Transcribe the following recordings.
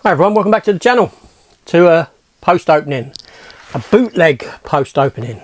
Hi everyone, welcome back to the channel, to a post opening, a bootleg post opening,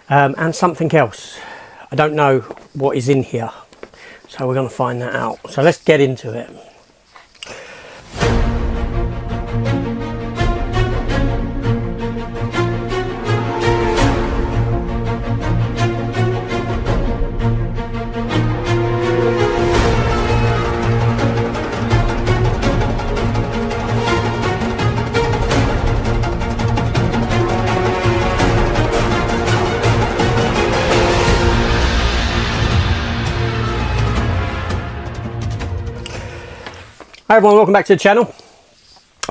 and something else. I don't know what is in here, so we're going to find that out. So let's get into it. Hi everyone, welcome back to the channel.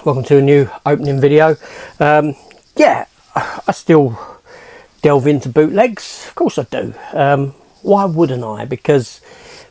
Welcome to a new opening video. Yeah, I still delve into bootlegs. Of course I do. Why wouldn't I? Because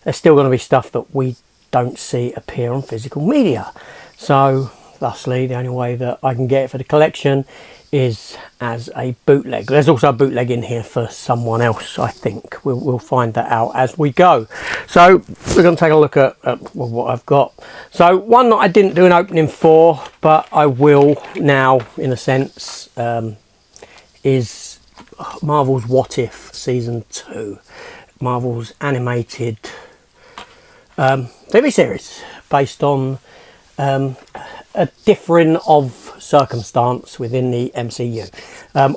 there's still going to be stuff that we don't see appear on physical media. So, thusly, the only way that I can get it for the collection is as a bootleg. There's also a bootleg in here for someone else, I think. We'll find that out as we go. So we're going to take a look at what I've got. So one that I didn't do an opening for, but I will now, in a sense, is Marvel's What If Season 2. Marvel's animated TV series based on a differing of circumstance within the MCU.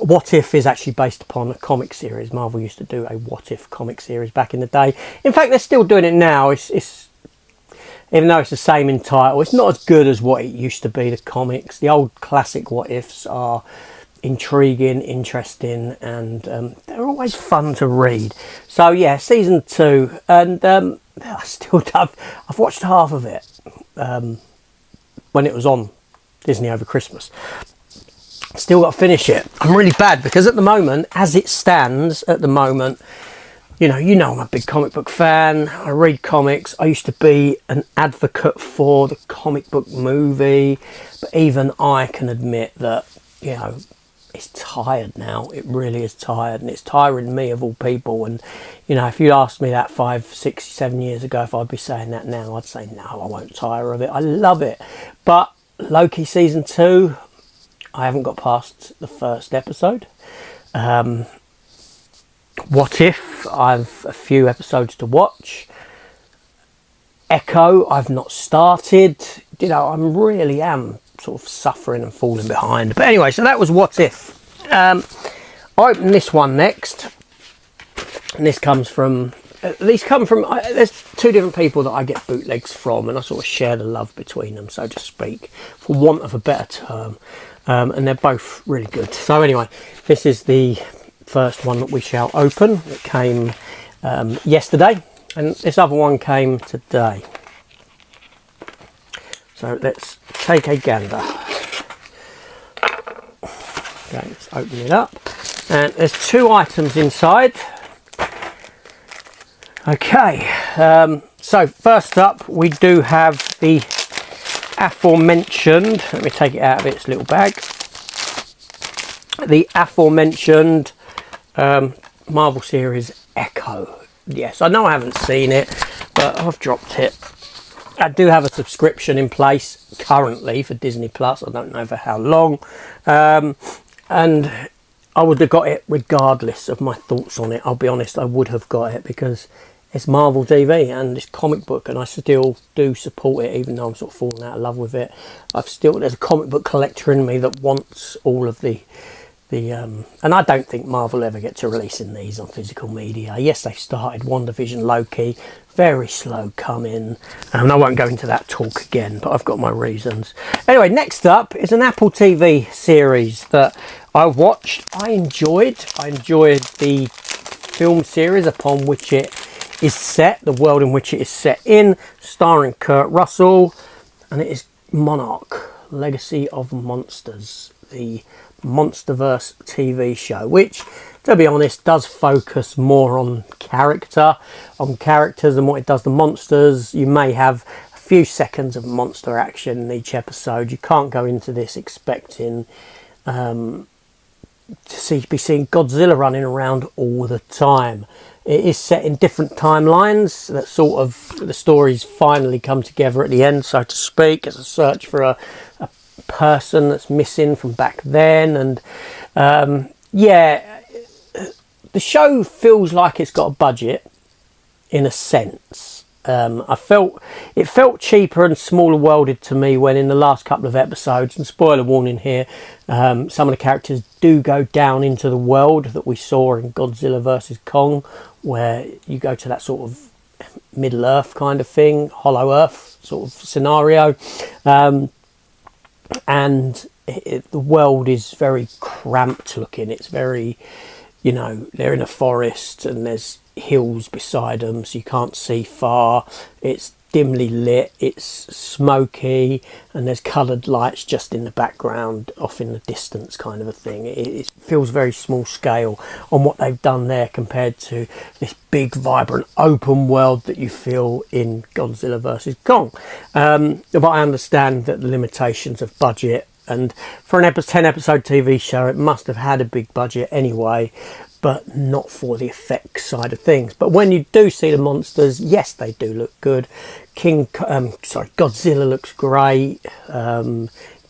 What If is actually based upon a comic series. Marvel used to do a What If comic series back in the day. In fact, they're still doing it now. It's even though it's the same in title, it's not as good as what it used to be, the comics. The old classic What Ifs are intriguing, interesting, and they're always fun to read. So yeah, season 2, and I've watched half of it when it was on Disney over Christmas. Still got to finish it. I'm really bad because at the moment, as it stands at the moment, you know I'm a big comic book fan. I read comics. I used to be an advocate for the comic book movie, but even I can admit that, it's tired now. It really is tired, and it's tiring me of all people. And if you asked me that 5, 6, 7 years ago, if I'd be saying that now, I'd say no, I won't tire of it. I love it. But Loki season 2, I haven't got past the first episode. What If, I've a few episodes to watch. Echo, I've not started. I really am sort of suffering and falling behind. But anyway, so that was What If. I open this one next, and these come from. There's two different people that I get bootlegs from, and I sort of share the love between them, so to speak, for want of a better term. And they're both really good. So anyway, this is the first one that we shall open. It came yesterday, and this other one came today. So let's take a gander. Okay, let's open it up. And there's 2 items inside. Okay, so first up we do have the aforementioned, let me take it out of its little bag, the aforementioned Marvel series Echo. Yes, I know I haven't seen it, but I've dropped it. I do have a subscription in place currently for Disney Plus. I don't know for how long, and I would have got it regardless of my thoughts on it. I'll be honest, I would have got it because it's Marvel TV and it's comic book, and I still do support it, even though I'm sort of falling out of love with it. There's a comic book collector in me that wants all of the and I don't think Marvel ever get to releasing these on physical media. Yes, they started WandaVision, Loki, very slow coming, and I won't go into that talk again, but I've got my reasons. Anyway, next up is an Apple TV series that I watched. I enjoyed the film series upon which it is set, the world in which it is set in, starring Kurt Russell, and it is Monarch, Legacy of Monsters, the Monsterverse TV show, which, to be honest, does focus more on characters than what it does the monsters. You may have a few seconds of monster action in each episode. You can't go into this expecting to be seeing Godzilla running around all the time. It is set in different timelines that sort of the stories finally come together at the end, so to speak. It's a search for a person that's missing from back then, and yeah, the show feels like it's got a budget in a sense. It felt cheaper and smaller worlded to me when in the last couple of episodes, and spoiler warning here, some of the characters do go down into the world that we saw in Godzilla vs Kong, where you go to that sort of Middle Earth kind of thing, Hollow Earth sort of scenario, and the world is very cramped looking. It's very, you know, they're in a forest and there's hills beside them, so you can't see far. It's dimly lit, it's smoky, and there's coloured lights just in the background off in the distance, kind of a thing. It feels very small scale on what they've done there compared to this big vibrant open world that you feel in Godzilla vs Kong. But I understand that the limitations of budget, and for an 10 episode TV show it must have had a big budget anyway, but not for the effects side of things. But when you do see the monsters, yes, they do look good. Godzilla looks great.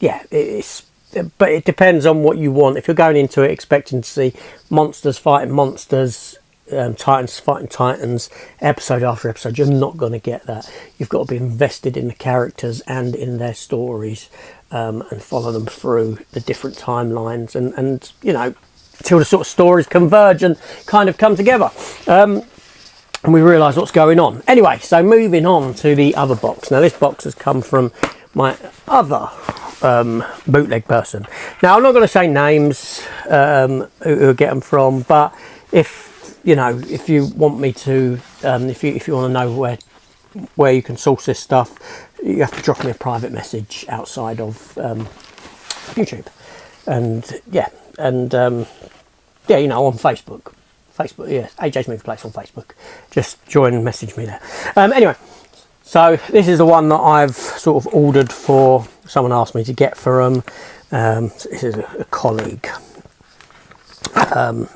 Yeah, but it depends on what you want. If you're going into it expecting to see monsters fighting monsters, titans fighting titans, episode after episode, you're not going to get that. You've got to be invested in the characters and in their stories, and follow them through the different timelines, and you know, until the sort of stories converge and kind of come together, and we realise what's going on. Anyway, so moving on to the other box. Now this box has come from my other bootleg person. Now I'm not going to say names who I get them from, but if you know, if you want me to, if you want to know where you can source this stuff, you have to drop me a private message outside of YouTube, and yeah, and yeah, you know, on Facebook, yeah, AJ's Movie Place on Facebook. Just join and message me there. Anyway, so this is the one that I've sort of ordered for. Someone asked me to get for them. So this is a colleague, and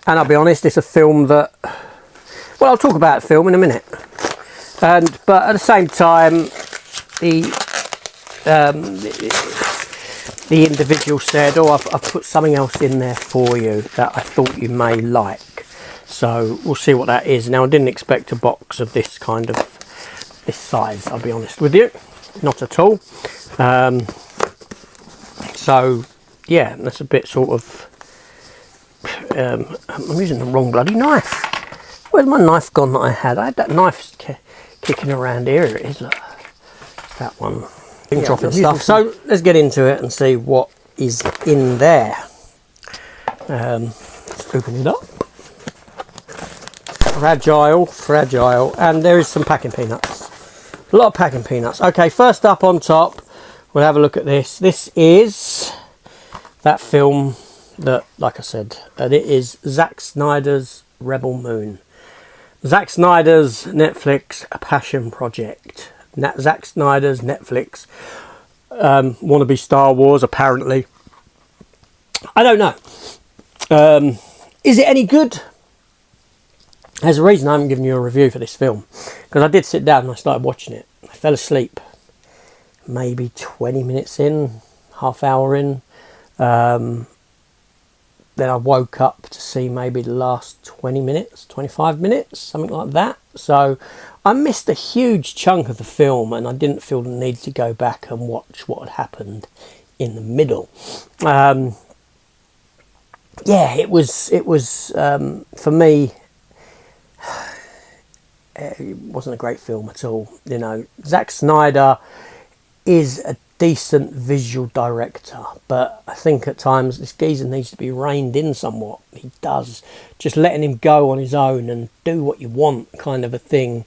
I'll be honest, it's a film that, well, I'll talk about the film in a minute. But at the same time, the individual said, "Oh, I've put something else in there for you that I thought you may like." So we'll see what that is. Now, I didn't expect a box of this kind of this size, I'll be honest with you, not at all. So yeah, that's a bit sort of. I'm using the wrong bloody knife. Where's my knife gone that I had? I had that knife kicking around here. It is. Look, it's that one. Dropping stuff. So let's get into it and see what is in there. Let's open it up. Fragile, and there is some packing peanuts. A lot of packing peanuts. Okay, first up on top, we'll have a look at this. This is that film that, like I said, it is Zack Snyder's Rebel Moon. Zack Snyder's Netflix passion project. Zack Snyder's Netflix wannabe Star Wars, apparently. I don't know. Is it any good? There's a reason I haven't given you a review for this film, because I did sit down and I started watching it. I fell asleep maybe 20 minutes in, half hour in. Then I woke up to see maybe the last 20 minutes, 25 minutes, something like that. So I missed a huge chunk of the film, and I didn't feel the need to go back and watch what had happened in the middle. Yeah, it was for me, it wasn't a great film at all. You know, Zack Snyder is a decent visual director, but I think at times this geezer needs to be reined in somewhat. He does. Just letting him go on his own and do what you want kind of a thing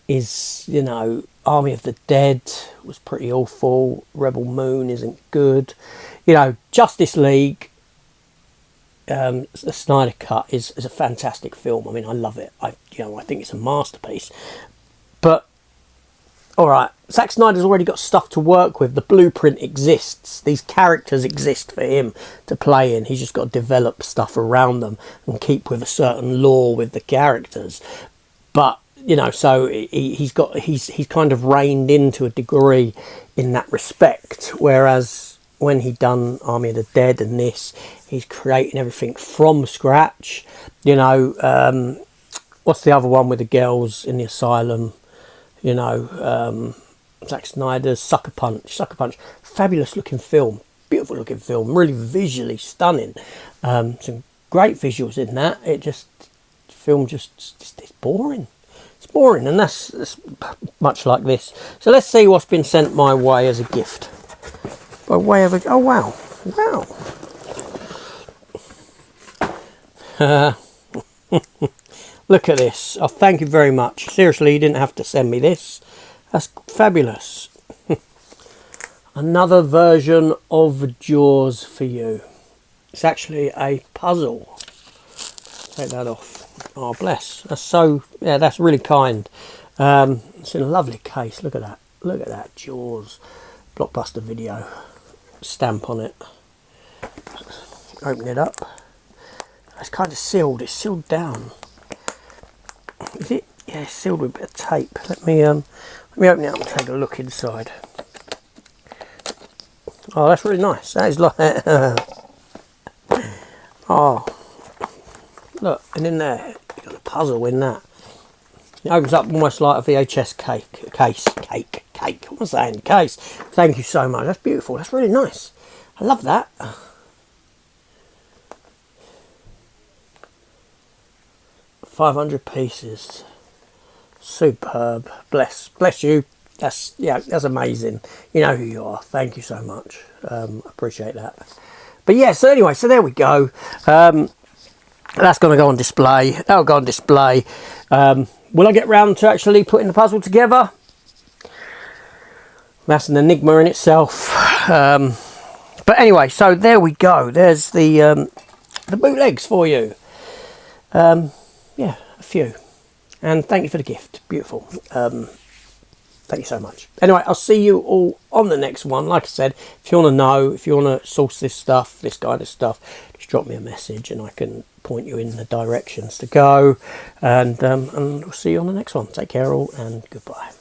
is, you know, Army of the Dead was pretty awful. Rebel Moon isn't good. You know, Justice League, the Snyder Cut is a fantastic film. I mean, I love it. I think it's a masterpiece. But All right, Zack Snyder's already got stuff to work with. The blueprint exists. These characters exist for him to play in. He's just got to develop stuff around them and keep with a certain lore with the characters. But you know, so he's kind of reined in to a degree in that respect. Whereas when he done Army of the Dead and this, he's creating everything from scratch. You know, what's the other one with the girls in the asylum? You know, Zack Snyder's Sucker Punch. Fabulous looking film, beautiful looking film, really visually stunning. Some great visuals in that. Film just it's boring. It's boring, and that's much like this. So let's see what's been sent my way as a gift. By way of oh wow. Look at this. Oh, thank you very much. Seriously, you didn't have to send me this. That's fabulous. Another version of Jaws for you. It's actually a puzzle. Take that off. Oh, bless. That's so, yeah, that's really kind. It's in a lovely case. Look at that. Look at that. Jaws. Blockbuster Video. Stamp on it. Open it up. It's kind of sealed. It's sealed down. Is it? Yeah, it's sealed with a bit of tape. Let me open it up and take a look inside. Oh, that's really nice. That is like oh, look, and in there you've got a puzzle in that. It opens up almost like a VHS cake. What am I saying? Case. Thank you so much. That's beautiful. That's really nice. I love that. 500 pieces. Superb. Bless you. That's amazing. You know who you are. Thank you so much. Appreciate that. But yeah, so anyway, so there we go. That's going to go on display. That'll go on display. Will I get round to actually putting the puzzle together? That's an enigma in itself. But anyway, so there we go. There's the bootlegs for you. Yeah, a few. And thank you for the gift. Beautiful. Thank you so much. Anyway, I'll see you all on the next one. Like I said, if you want to know, if you want to source this kind of stuff, just drop me a message and I can point you in the directions to go. And we'll see you on the next one. Take care all, and goodbye.